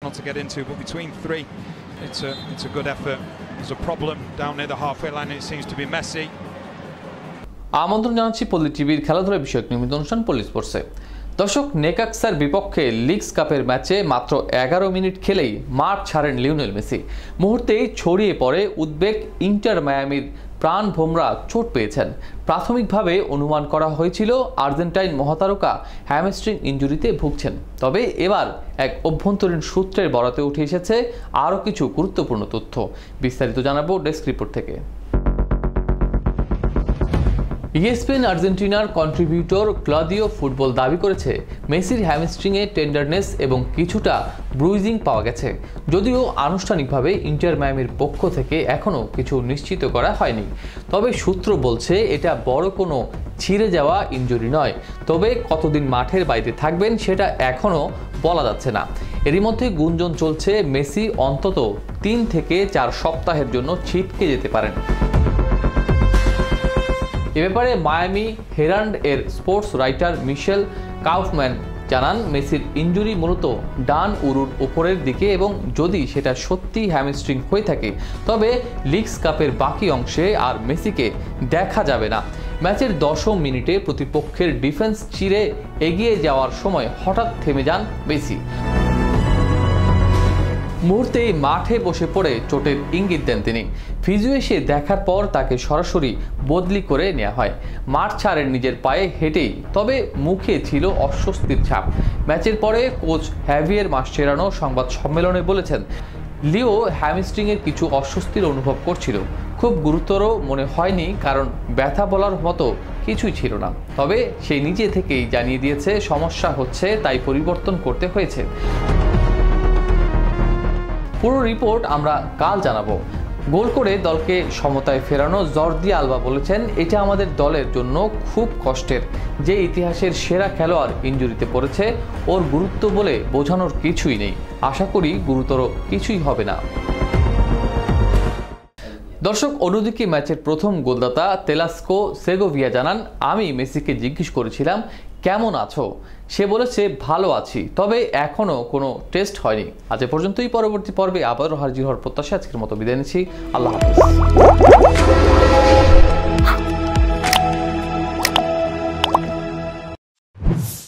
not to get into, but between three, it's a good effort. There's a problem down near the halfway line, and it seems to be Messi. আমন্ত্রণ জানাচ্ছি পল্লী টিভির খেলাধুলা বিষয়ক নিয়মিত অনুষ্ঠান পল্লী স্পোর্টসে। দর্শক, নেকাক্সার বিপক্ষে লিগস কাপের ম্যাচে মাত্র 11 মিনিট খেলেই মাঠ ছাড়েন লিওনেল মেসি। মুহূর্তেই ছড়িয়ে পড়ে উদ্বেগ, ইন্টার মায়ামির প্রাণভোমরা চোট পেয়েছেন। প্রাথমিকভাবে অনুমান করা হয়েছিল আর্জেন্টাইন মহাতারকা হ্যামস্ট্রিং ইনজুরিতে ভুগছেন। তবে এবার এক অভ্যন্তরীণ সূত্রের বরাতে উঠে এসেছে আরও কিছু গুরুত্বপূর্ণ তথ্য। বিস্তারিত জানাবো ডেস্ক রিপোর্ট থেকে। ESPN আর্জেন্টিনার কন্ট্রিবিউটর ক্লদিও ফুটবল দাবি করেছে মেসির হ্যামস্ট্রিংয়ে টেন্ডারনেস এবং কিছুটা ব্রুইজিং পাওয়া গেছে। যদিও আনুষ্ঠানিকভাবে ইন্টার মায়ামির পক্ষ থেকে এখনও কিছু নিশ্চিত করা হয়নি। তবে সূত্র বলছে এটা বড় কোনো ছিঁড়ে যাওয়া ইনজুরি নয়। তবে কতদিন মাঠের বাইরে থাকবেন সেটা এখনও বলা যাচ্ছে না। এরই মধ্যে গুঞ্জন চলছে মেসি অন্তত 3 থেকে 4 সপ্তাহের জন্য ছিটকে যেতে পারেন। এ ব্যাপারে মায়ামি হেরাল্ড এর স্পোর্টস রাইটার মিশেল কাউফম্যান জানান, মেসির ইনজুরি মূলত ডান উরুর উপরের দিকে এবং যদি সেটা সত্যি হ্যামস্ট্রিং হয়ে থাকে তবে লিগস কাপের বাকি অংশে আর মেসিকে দেখা যাবে না। ম্যাচের 10ম মিনিটে প্রতিপক্ষের ডিফেন্স চিরে এগিয়ে যাওয়ার সময় হঠাৎ থেমে যান মেসি। মুহূর্তেই মাঠে বসে পড়ে চোটের ইঙ্গিত দেন তিনি। ফিজিও এসে দেখার পর তাকে সরাসরি বদলি করে নেওয়া হয়। মাঠ ছাড়েন নিজের পায়ে হেঁটেই, তবে মুখে ছিল অস্বস্তির ছাপ। ম্যাচের পরে কোচ হ্যাভিয়ের মাসচেরানো সংবাদ সম্মেলনে বলেছেন, লিও হ্যামস্ট্রিংয়ের কিছু অস্বস্তির অনুভব করছিল। খুব গুরুতর মনে হয়নি, কারণ ব্যথা বলার মতো কিছুই ছিল না। তবে সে নিজে থেকেই জানিয়ে দিয়েছে সমস্যা হচ্ছে, তাই পরিবর্তন করতে হয়েছে। পুরো রিপোর্ট আমরা কাল জানাবো। গোল করে দলকে সমতায় ফেরানো জর্দি আলবা বলেছেন, এটা আমাদের দলের জন্য খুব কষ্টের। যে ইতিহাসের সেরা খেলোয়াড় ইনজুরিতে পড়েছে, ওর গুরুত্ব বলে বোঝানোর কিছুই নেই। আশা করি গুরুতর কিছুই হবে না। দর্শক, অন্যদিকে ম্যাচের প্রথম গোলদাতা তেলাস্কো সেগোভিয়া জানান, আমি মেসিকে জিজ্ঞেস করেছিলাম কেমন আছো। সে বলেছে ভালো আছি, তবে এখনও কোনো টেস্ট হয়নি। আজ পর্যন্তই। পরবর্তী পর্বে আবারও হাজির হওয়ার প্রত্যাশা। আজকের মতো বিদায় নিচ্ছি। আল্লাহ হাফেজ।